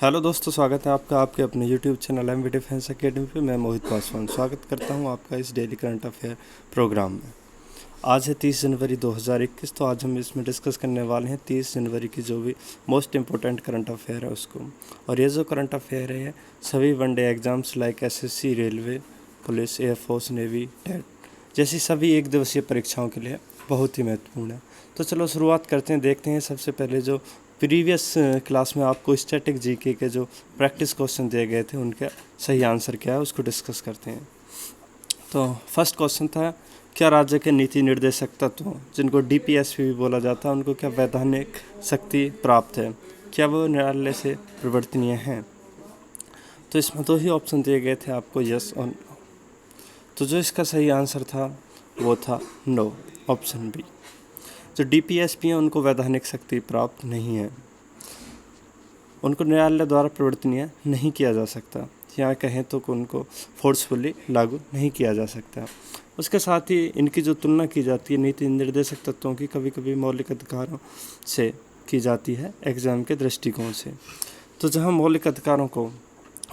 Hello दोस्तों, स्वागत है आपका आपके अपने YouTube channel MV defence academy पे। मैं मोहित पासवान स्वागत करता हूं आपका इस डेली करंट अफेयर प्रोग्राम में। आज है 30 जनवरी 2021। तो आज हम इसमें डिस्कस करने वाले हैं 30 जनवरी की जो भी मोस्ट इम्पोर्टेंट करंट अफेयर है उसको। और ये जो करंट अफेयर है सभी one day exams like SSC, railway, police, air force, navy, TET जैसी सभी एक दिवसीय परीक्षाओं के लिए बहुत ही महत्वपूर्ण है। तो चलो शुरुआत करते हैं, देखते हैं सबसे पहले जो प्रीवियस क्लास में आपको स्टैटिक जीके के जो प्रैक्टिस क्वेश्चन दिए गए थे उनका सही आंसर क्या है उसको डिस्कस करते हैं। तो फर्स्ट क्वेश्चन था, क्या राज्य के नीति निर्देशक तत्व जिनको डीपीएसपी भी बोला जाता है उनको क्या वैधानिक शक्ति प्राप्त है, क्या वो न्यायालय से परिवर्तनीय हैं? तो इसमें दो ही ऑप्शन दिए गए थे आपको, यस और नो। तो जो इसका सही आंसर था वो था नो, ऑप्शन बी। जो डीपीएसपी हैं उनको वैधानिक शक्ति प्राप्त नहीं है, उनको न्यायालय द्वारा परिवर्तनीय नहीं किया जा सकता, या कहें तो उनको फोर्सफुली लागू नहीं किया जा सकता। उसके साथ ही इनकी जो तुलना की जाती है नीति निर्देशक तत्वों की कभी कभी मौलिक अधिकारों से की जाती है एग्जाम के दृष्टिकोण से। तो जहाँ मौलिक अधिकारों को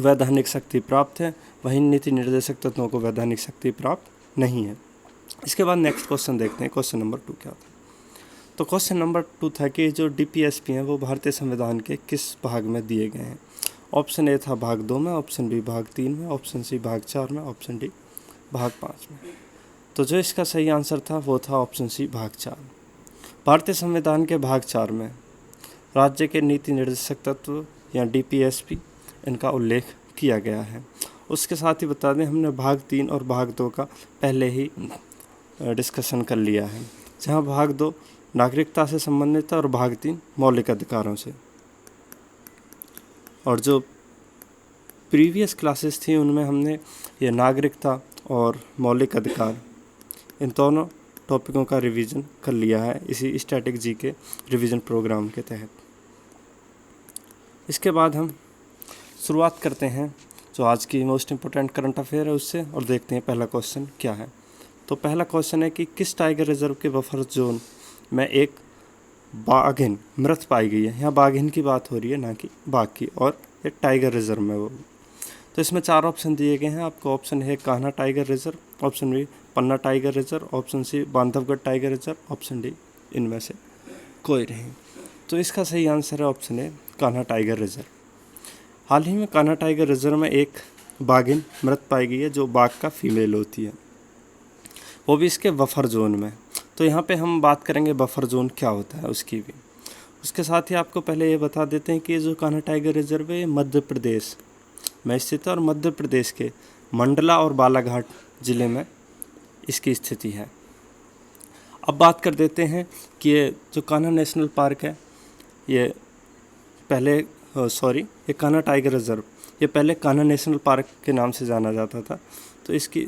वैधानिक शक्ति प्राप्त है वहीं नीति निर्देशक तत्वों को वैधानिक शक्ति प्राप्त नहीं है। इसके बाद नेक्स्ट क्वेश्चन देखते हैं, क्वेश्चन नंबर 2 क्या था। तो क्वेश्चन नंबर 2 था कि जो डीपीएसपी हैं वो भारतीय संविधान के किस भाग में दिए गए हैं? ऑप्शन ए था भाग 2 में, ऑप्शन बी भाग 3 में, ऑप्शन सी भाग 4 में, ऑप्शन डी भाग 5 में। तो जो इसका सही आंसर था वो था ऑप्शन सी भाग 4। भारतीय संविधान के भाग 4 में राज्य के नीति निर्देशक तत्व या डीपीएसपी इनका उल्लेख किया गया है। उसके साथ ही बता दें हमने भाग 3 और भाग 2 का पहले ही डिस्कशन कर लिया है, जहाँ भाग 2 नागरिकता से संबंधित है और भाग 3 मौलिक अधिकारों से। और जो प्रीवियस क्लासेस थी उनमें हमने ये नागरिकता और मौलिक अधिकार इन दोनों टॉपिकों का रिवीजन कर लिया है इसी स्टैटिक जी के रिवीजन प्रोग्राम के तहत। इसके बाद हम शुरुआत करते हैं जो आज की मोस्ट इम्पोर्टेंट करंट अफेयर है उससे, और देखते हैं पहला क्वेश्चन क्या है। तो पहला क्वेश्चन है कि किस टाइगर रिजर्व के बफर जोन में एक बाघिन मृत पाई गई है? यहाँ बाघिन की बात हो रही है ना कि बाघ की, और ये टाइगर रिजर्व में वो। तो इसमें 4 ऑप्शन दिए गए हैं आपको। ऑप्शन है Kanha tiger reserve, option B Panna tiger reserve, option C Bandhavgarh tiger reserve, option D इनमें से कोई नहीं। तो इसका सही आंसर है option A Kanha tiger reserve. हाल ही में कान्हा टाइगर रिजर्व में एक बाघिन मृत पाई गई है जो बाघ का फीमेल होती है, वो भी इसके बफर जोन में। तो यहाँ पे हम बात करेंगे बफर जोन क्या होता है उसकी भी। उसके साथ ही आपको पहले ये बता देते हैं कि ये जो कान्हा टाइगर रिजर्व है मध्य प्रदेश में स्थित है और मध्य प्रदेश के मंडला और बालाघाट ज़िले में इसकी स्थिति है। अब बात कर देते हैं कि ये जो कान्हा नेशनल पार्क है ये पहले ये कान्हा टाइगर रिजर्व ये पहले कान्हा नेशनल पार्क के नाम से जाना जाता था। तो इसकी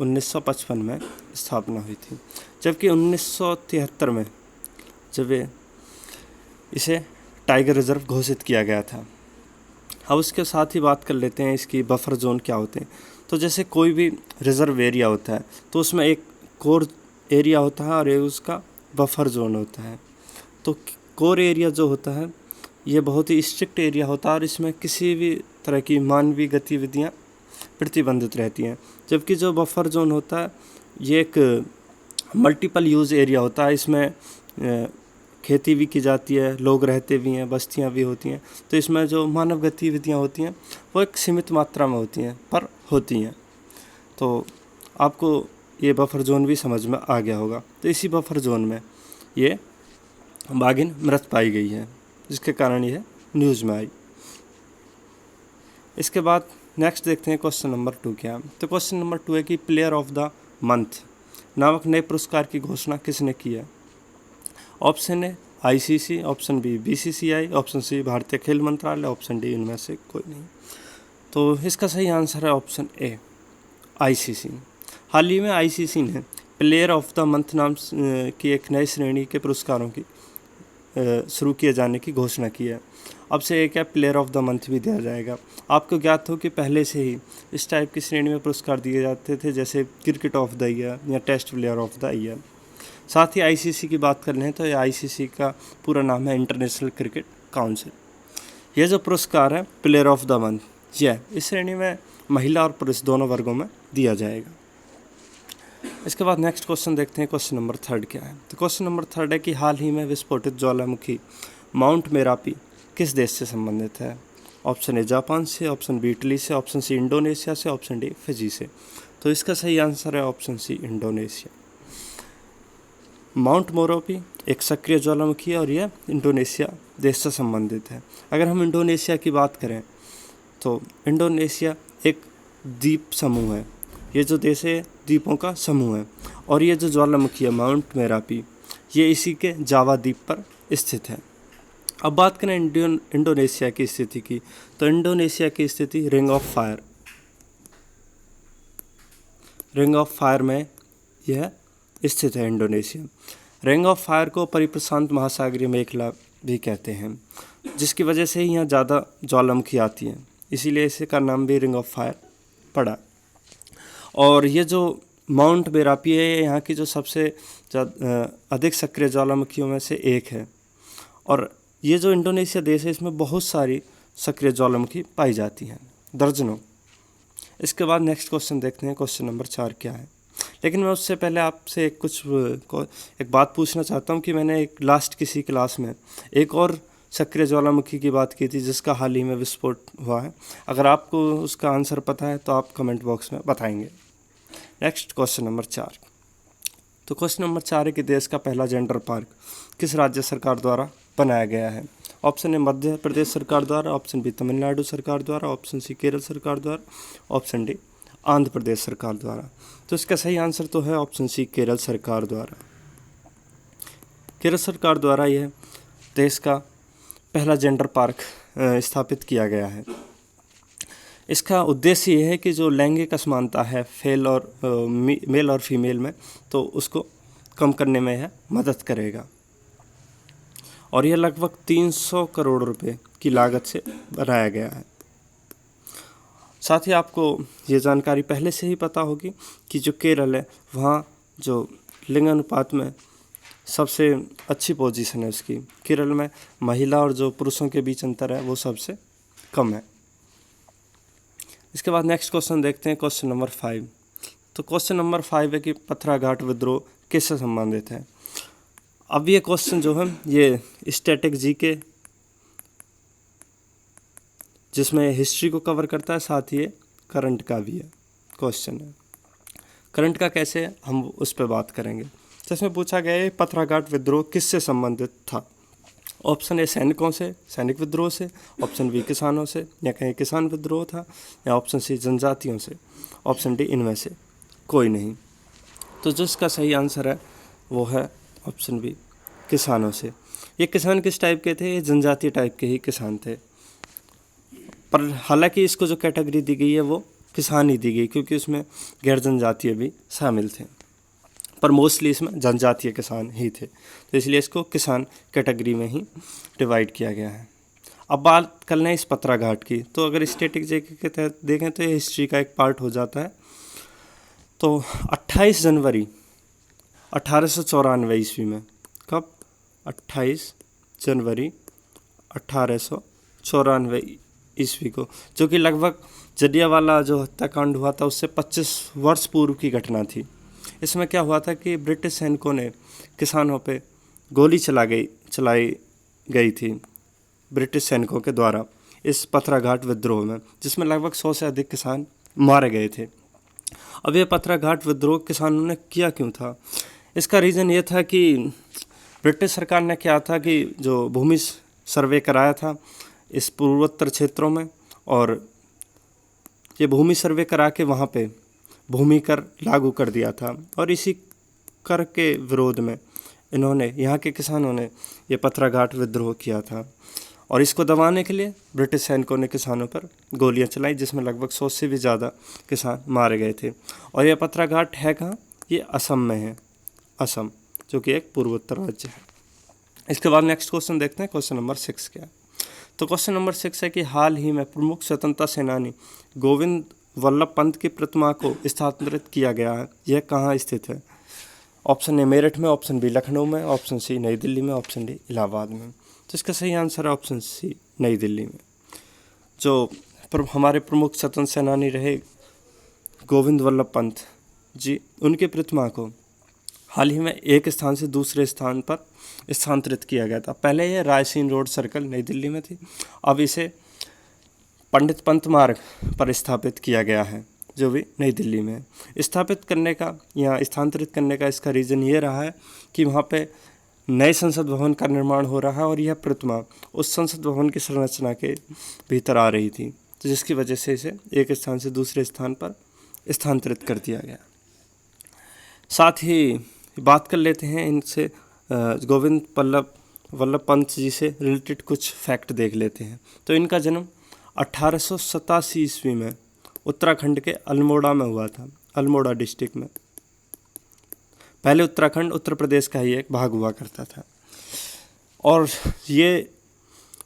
1955 में स्थापना हुई थी, जबकि 1973 में जब इसे टाइगर रिजर्व घोषित किया गया था। अब उसके साथ ही बात कर लेते हैं इसकी बफर जोन क्या होते हैं। तो जैसे कोई भी रिजर्व एरिया होता है तो उसमें एक कोर एरिया होता है और एक उसका बफर जोन होता है। तो कोर एरिया जो होता है ये बहुत ही स्ट्रिक्ट एरिया होता है और इसमें किसी भी तरह की मानवीय गतिविधियाँ प्रतिबंधित रहती हैं, जबकि जो बफर जोन होता है ये एक मल्टीपल यूज़ एरिया होता है। इसमें खेती भी की जाती है, लोग रहते भी हैं, बस्तियां भी होती हैं। तो इसमें जो मानव गतिविधियां होती हैं वो एक सीमित मात्रा में होती हैं पर होती हैं। तो आपको ये बफर जोन भी समझ में आ गया होगा। तो इसी बफर जोन में ये बाघिन मृत पाई गई है जिसके कारण यह न्यूज़ में आई। इसके बाद नेक्स्ट देखते हैं क्वेश्चन नंबर 2 क्या है। तो क्वेश्चन नंबर 2 है कि प्लेयर ऑफ द मंथ नामक नए पुरस्कार की घोषणा किसने की है? Option A ICC, option B BCCI, option C भारतीय खेल मंत्रालय, ऑप्शन डी इनमें से कोई नहीं। तो इसका सही आंसर है ऑप्शन ए आईसीसी। हाल ही में आईसीसी ने प्लेयर ऑफ द मंथ नाम की एक नई श्रेणी के पुरस्कारों की शुरू किए जाने की घोषणा की है। अब से एक प्लेयर ऑफ द मंथ भी दिया जाएगा। आपको ज्ञात हो कि पहले से ही इस टाइप की श्रेणी में पुरस्कार दिए जाते थे, जैसे क्रिकेट ऑफ द ईयर या test player of the year. साथ ही आईसीसी की बात कर लें तो ये आईसीसी का पूरा नाम है इंटरनेशनल क्रिकेट काउंसिल। यह जो पुरस्कार है प्लेयर ऑफ द मंथ, यह इस श्रेणी में महिला और पुरुष दोनों वर्गों में दिया जाएगा। इसके बाद नेक्स्ट क्वेश्चन देखते हैं, क्वेश्चन नंबर 3 क्या है। तो क्वेश्चन नंबर 3 है कि हाल ही में विस्फोटित ज्वालामुखी माउंट मेरापी किस देश से संबंधित है। ऑप्शन ए जापान से, ऑप्शन बी इटली से, ऑप्शन सी इंडोनेशिया से, ऑप्शन डी फिजी से। तो इसका सही आंसर है option C Indonesia. Mount Merapi एक सक्रिय ज्वालामुखी है और यह इंडोनेशिया देश से संबंधित है। अगर हम इंडोनेशिया की बात करें तो इंडोनेशिया एक द्वीप समूह है। ये जो देश है द्वीपों का समूह है और ये जो ज्वालामुखी है माउंट मेरापी ये इसी के जावा द्वीप पर स्थित है। अब बात करें इंडोनेशिया की स्थिति की, तो इंडोनेशिया की स्थिति रिंग ऑफ फायर में यह स्थित है। इंडोनेशिया रिंग ऑफ फायर को परिप्रशांत महासागरीय मेखला भी कहते हैं, जिसकी वजह से ही यहाँ ज़्यादा ज्वालामुखी आती हैं, इसीलिए इसे का नाम भी रिंग ऑफ फायर पड़ा। और ये जो माउंट मेरापी है ये यहाँ की जो सबसे अधिक सक्रिय ज्वालामुखियों में से एक है और ये जो इंडोनेशिया देश है इसमें बहुत सारी सक्रिय ज्वालामुखी पाई जाती हैं, दर्जनों। इसके बाद नेक्स्ट क्वेश्चन देखते हैं, क्वेश्चन नंबर 4 क्या है। लेकिन मैं उससे पहले आपसे एक बात पूछना चाहता हूँ कि मैंने एक लास्ट किसी क्लास में एक और सक्रिय ज्वालामुखी की बात की थी जिसका हाल ही में विस्फोट हुआ है। अगर आपको उसका आंसर पता है तो आप कमेंट बॉक्स में बताएंगे। Next question number 4। तो क्वेश्चन नंबर 4 है कि देश का पहला जेंडर पार्क किस राज्य सरकार द्वारा बनाया गया है। ऑप्शन ए मध्य प्रदेश सरकार द्वारा, ऑप्शन बी तमिलनाडु सरकार द्वारा, ऑप्शन सी केरल सरकार द्वारा, ऑप्शन डी आंध्र प्रदेश सरकार द्वारा। तो इसका सही आंसर तो है ऑप्शन सी केरल सरकार द्वारा। केरल सरकार द्वारा यह देश का पहला जेंडर पार्क स्थापित किया गया है। इसका उद्देश्य यह है कि जो लैंगिक असमानता है मेल और फीमेल में, तो उसको कम करने में यह मदद करेगा और यह लगभग 300 करोड़ रुपए की लागत से बनाया गया है। साथ ही आपको ये जानकारी पहले से ही पता होगी कि जो केरल है वहाँ जो लिंग अनुपात में सबसे अच्छी पोजीशन है उसकी। केरल में महिला और जो पुरुषों के बीच अंतर है वो सबसे कम है। इसके बाद नेक्स्ट क्वेश्चन देखते हैं, क्वेश्चन नंबर 5। तो क्वेश्चन नंबर 5 है कि पथराघाट विद्रोह किससे संबंधित है। अब ये क्वेश्चन जो है ये स्टैटिक जीके जिसमें हिस्ट्री को कवर करता है, साथ ही करंट का भी है क्वेश्चन है। करंट का कैसे है हम उस पर बात करेंगे। तो इसमें पूछा गया है पथराघाट विद्रोह किससे संबंधित था। ऑप्शन ए सैनिकों से, सैनिक विद्रोह से, ऑप्शन बी किसानों से या कहीं किसान विद्रोह था, या ऑप्शन सी जनजातियों से, ऑप्शन डी इनमें से कोई नहीं। तो जो इसका सही आंसर है वो है ऑप्शन बी किसानों से। ये किसान किस टाइप के थे, ये जनजातीय टाइप के ही किसान थे, पर हालांकि इसको जो कैटेगरी दी गई है वो किसान ही दी गई क्योंकि उसमें गैर जनजातीय भी शामिल थे, पर मोस्टली इसमें जनजातीय किसान ही थे, तो इसलिए इसको किसान कैटेगरी में ही डिवाइड किया गया है। अब बात करना है इस पथराघाट की, तो अगर स्टैटिक जीके के तहत देखें तो ये हिस्ट्री का एक पार्ट हो जाता है। तो 28 जनवरी 1894 ईस्वी में, कब 28 जनवरी 1894 ईस्वी को, जो कि लगभग जलियांवाला जो हत्याकांड हुआ था उससे 25 वर्ष पूर्व की घटना थी। इसमें क्या हुआ था कि ब्रिटिश सैनिकों ने किसानों पे गोली चलाई गई थी ब्रिटिश सैनिकों के द्वारा इस पथराघाट विद्रोह में, जिसमें लगभग 100 से अधिक किसान मारे गए थे। अब ये पथराघाट विद्रोह किसानों ने किया क्यों था, इसका रीज़न ये था कि ब्रिटिश सरकार ने क्या था कि जो भूमि सर्वे कराया था इस पूर्वोत्तर क्षेत्रों में, और ये भूमि सर्वे करा के वहाँ पे भूमि कर लागू कर दिया था, और इसी कर के विरोध में इन्होंने, यहाँ के किसानों ने ये पथराघाट विद्रोह किया था, और इसको दबाने के लिए ब्रिटिश सैनिकों ने किसानों पर गोलियां चलाई, जिसमें लगभग 100 से भी ज़्यादा किसान मारे गए थे। और यह पथराघाट है कहाँ, ये असम में है, असम जो कि एक पूर्वोत्तर राज्य है। इसके बाद नेक्स्ट क्वेश्चन देखते हैं, क्वेश्चन नंबर 6 क्या है। तो क्वेश्चन नंबर 6 है कि हाल ही में प्रमुख स्वतंत्रता सेनानी गोविंद वल्लभ पंत की प्रतिमा को स्थानांतरित किया गया है, यह कहाँ स्थित है। ऑप्शन ए मेरठ में, ऑप्शन बी लखनऊ में, ऑप्शन सी नई दिल्ली में, ऑप्शन डी इलाहाबाद में। तो इसका सही आंसर है ऑप्शन सी, नई दिल्ली में। जो हमारे प्रमुख स्वतंत्र सेनानी रहे गोविंद वल्लभ पंत जी, उनकी प्रतिमा को हाल ही में एक स्थान से दूसरे स्थान पर स्थानांतरित किया गया था। पहले ये रायसीन रोड सर्कल नई दिल्ली में थी, अब इसे पंडित पंत मार्ग पर स्थापित किया गया है, जो भी नई दिल्ली में है। स्थापित करने का या स्थानांतरित करने का इसका रीज़न ये रहा है कि वहाँ पे नए संसद भवन का निर्माण हो रहा है और यह प्रतिमा उस संसद भवन की संरचना के भीतर आ रही थी, तो जिसकी वजह से इसे एक स्थान से दूसरे स्थान पर स्थानांतरित कर दिया गया। साथ ही बात कर लेते हैं इनसे गोविंद वल्लभ पंत जी से रिलेटेड कुछ फैक्ट देख लेते हैं। तो इनका जन्म 1887 ईस्वी में उत्तराखंड के अल्मोड़ा में हुआ था, अल्मोड़ा डिस्ट्रिक्ट में। पहले उत्तराखंड उत्तर प्रदेश का ही एक भाग हुआ करता था, और ये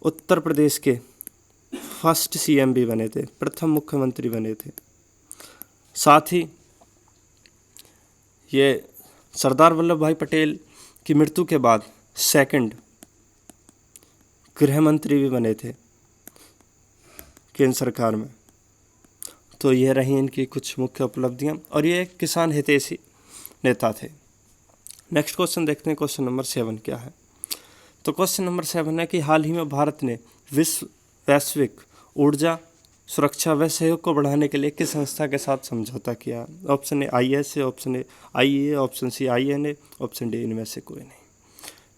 उत्तर प्रदेश के फर्स्ट सीएम भी बने थे, प्रथम मुख्यमंत्री बने थे। साथ ही ये सरदार वल्लभ भाई पटेल की मृत्यु के बाद सेकंड गृह मंत्री भी बने थे केंद्र सरकार में। तो ये रही इनकी कुछ मुख्य उपलब्धियां, और ये किसान हितैषी नेता थे। नेक्स्ट क्वेश्चन देखते हैं, क्वेश्चन नंबर 7 क्या है। तो क्वेश्चन नंबर 7 है कि हाल ही में भारत ने वैश्विक ऊर्जा सुरक्षा व सहयोग को बढ़ाने के लिए किस संस्था के साथ समझौता किया। Option A ISA, option A IEA, option C INA, option D इनमें से कोई नहीं।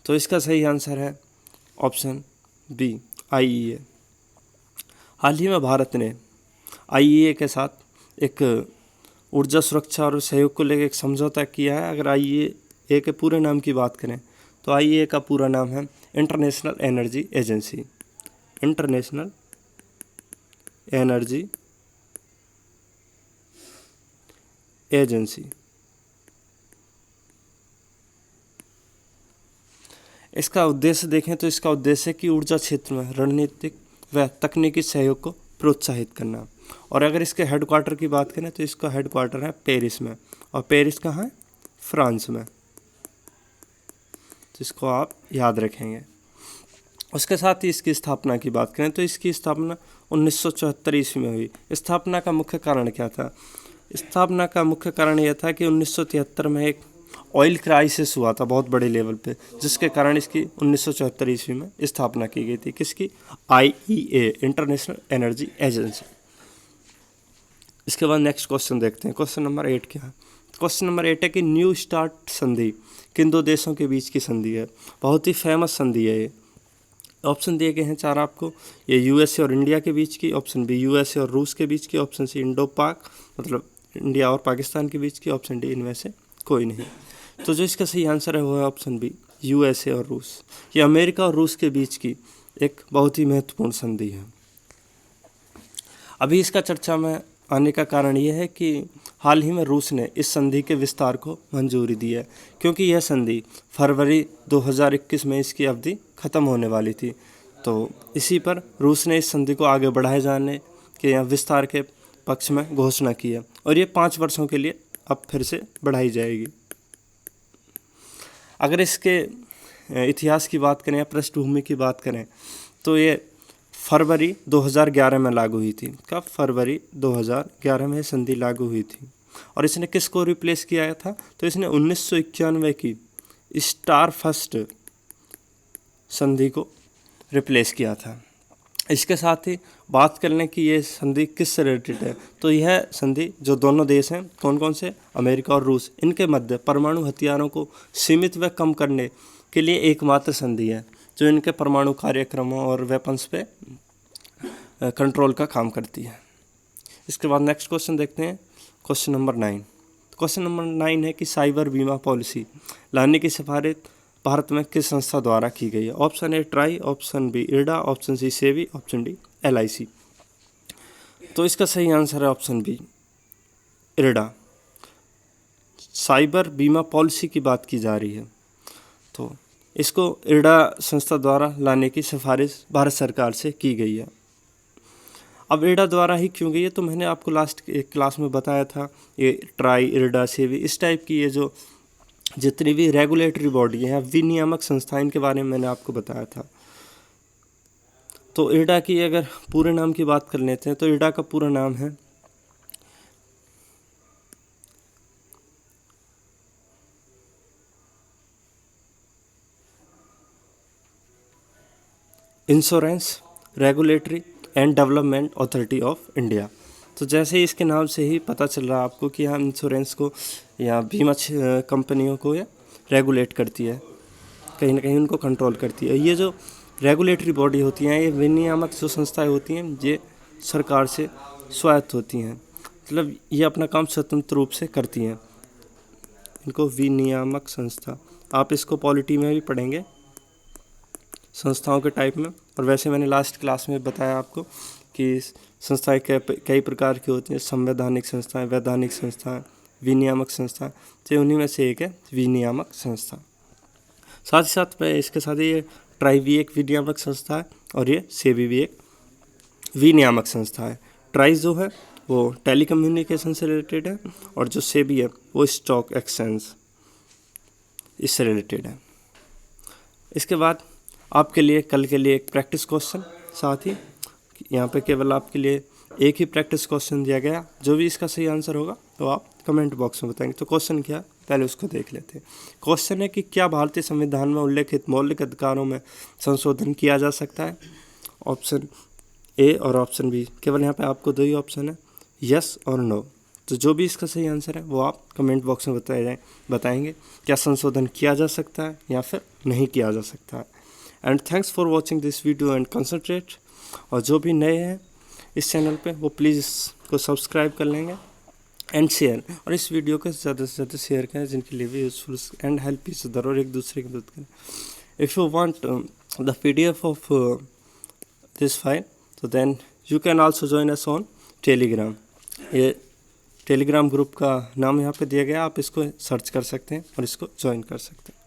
तो इसका सही आंसर है ऑप्शन बी, IEA। हाल ही में भारत ने IEA के साथ एक ऊर्जा सुरक्षा और सहयोग को लेकर एक समझौता किया है। अगर IEA के पूरे नाम की बात करें तो IEA का पूरा नाम है international energy agency, international energy agency. इसका उद्देश्य देखें तो इसका उद्देश्य है कि ऊर्जा क्षेत्र में रणनीतिक व तकनीकी सहयोग को प्रोत्साहित करना। और अगर इसके हेडक्वार्टर की बात करें तो इसका हेडक्वार्टर है पेरिस में, और पेरिस कहाँ है, फ्रांस में। तो इसको आप याद रखेंगे। उसके साथ ही इसकी स्थापना की बात करें तो इसकी स्थापना 1974 ईस्वी में हुई। स्थापना का मुख्य कारण क्या था? स्थापना का मुख्य कारण यह था कि 1973 में एक ऑयल क्राइसिस हुआ था बहुत बड़े लेवल पे, जिसके कारण इसकी 1974 ईस्वी में स्थापना की गई थी। किसकी? IEA, international energy agency. इसके बाद नेक्स्ट क्वेश्चन देखते हैं, क्वेश्चन नंबर 8 क्या है। क्वेश्चन नंबर 8 है कि न्यू स्टार्ट संधि किन दो देशों के बीच की संधि है? बहुत ही फेमस संधि है ये। ऑप्शन दिए गए हैं 4 आपको। ये USA और इंडिया के बीच की, ऑप्शन बी USA और रूस के बीच की, ऑप्शन सी इंडो पाक मतलब इंडिया और पाकिस्तान के बीच की, ऑप्शन डी इनमें से कोई नहीं। तो जो इसका सही आंसर है वो है ऑप्शन बी, USA और रूस। ये अमेरिका और रूस के बीच की एक बहुत ही महत्वपूर्ण संधि है। अभी इसका चर्चा में आने का कारण ये है कि हाल ही में रूस ने इस संधि के विस्तार को मंजूरी दी है, क्योंकि यह संधि फरवरी 2021 में इसकी अवधि ख़त्म होने वाली थी। तो इसी पर रूस ने इस संधि को आगे बढ़ाए जाने के या विस्तार के पक्ष में घोषणा की है, और ये 5 वर्षों के लिए अब फिर से बढ़ाई जाएगी। अगर इसके इतिहास की बात करें या पृष्ठभूमि की बात करें तो ये फरवरी 2011 में लागू हुई थी। कब? फरवरी 2011 में संधि लागू हुई थी। और इसने किसको रिप्लेस किया था? तो इसने 1991 की स्टार फर्स्ट संधि को रिप्लेस किया था। इसके साथ ही बात कर लें कि ये संधि किससे रिलेटेड है, तो यह संधि जो दोनों देश हैं, कौन कौन से, अमेरिका और रूस, इनके मध्य परमाणु हथियारों को सीमित व कम करने के लिए एकमात्र संधि है जो इनके परमाणु कार्यक्रमों और वेपन्स पे कंट्रोल का काम करती है। इसके बाद नेक्स्ट क्वेश्चन देखते हैं, क्वेश्चन नंबर 9। क्वेश्चन नंबर 9 है कि साइबर बीमा पॉलिसी लाने की सिफारिश भारत में किस संस्था द्वारा की गई है? Option A TRAI, option B IRDA, option C SEBI, option D LIC। तो इसका सही आंसर है ऑप्शन बी IRDA। साइबर बीमा पॉलिसी की बात की जा रही है, तो इसको IRDA संस्था द्वारा लाने की सिफारिश भारत सरकार से की गई है। अब IRDA द्वारा ही क्यों गई है, तो मैंने आपको लास्ट एक क्लास में बताया था, ये ट्राई, IRDA, सेबी, इस टाइप की ये जो जितनी भी रेगुलेटरी बॉडी हैं, विनियामक संस्थाएं, इनके बारे में मैंने आपको बताया था। तो इरडा की अगर पूरे नाम की बात कर लेते हैं तो इरडा का पूरा नाम है insurance regulatory and development authority of India. तो जैसे ही इसके नाम से ही पता चल रहा है आपको कि हाँ इंश्योरेंस को या बीमा कंपनियों को ये रेगुलेट करती है, कहीं ना कहीं उनको कंट्रोल करती है। ये जो रेगुलेटरी बॉडी होती हैं, ये विनियामक जो संस्थाएं होती हैं, ये सरकार से स्वायत्त होती हैं, मतलब ये अपना काम स्वतंत्र रूप से करती हैं। इनको विनियामक संस्था, आप इसको पॉलिटी में भी पढ़ेंगे संस्थाओं के टाइप में। और वैसे मैंने लास्ट क्लास में बताया आपको कि संस्थाएं कई प्रकार की होती हैं, संवैधानिक संस्थाएं, वैधानिक संस्थाएं, विनियामक संस्थाएं, तो उन्हीं में से एक है विनियामक संस्था। साथ ही साथ मैं इसके साथ ही ये ट्राई भी एक विनियामक संस्था है और ये सेबी भी एक विनियामक संस्था है। ट्राई जो है वो टेलीकम्युनिकेशन से रिलेटेड है और जो सेबी है वो स्टॉक एक्सचेंज इससे रिलेटेड है। इसके बाद आपके लिए कल के लिए एक प्रैक्टिस क्वेश्चन, साथ ही यहाँ पे केवल आपके लिए एक ही प्रैक्टिस क्वेश्चन दिया गया, जो भी इसका सही आंसर होगा तो आप कमेंट बॉक्स में बताएंगे। तो क्वेश्चन क्या है पहले उसको देख लेते हैं। क्वेश्चन है कि क्या भारतीय संविधान में उल्लेखित मौलिक अधिकारों में संशोधन किया जा सकता है? ऑप्शन ए और ऑप्शन बी, केवल यहाँ पे आपको दो ही ऑप्शन है, यस और नो। तो जो भी इसका सही आंसर है वो आप कमेंट बॉक्स में बताएंगे क्या संशोधन किया जा सकता है या फिर नहीं किया जा सकता है। And thanks for watching this video and concentrate. और जो भी नए हैं इस चैनल पे वो प्लीज़ इसको सब्सक्राइब कर लेंगे एंड शेयर, और इस वीडियो को ज़्यादा से ज़्यादा शेयर करें जिनके लिए भी useful and help each other, और एक दूसरे की मदद करें। If you want the PDF of this file तो then you can also join us on Telegram. ये टेलीग्राम ग्रुप का नाम यहाँ पे दिया गया, आप इसको सर्च कर सकते हैं और इसको ज्वाइन कर सकते हैं।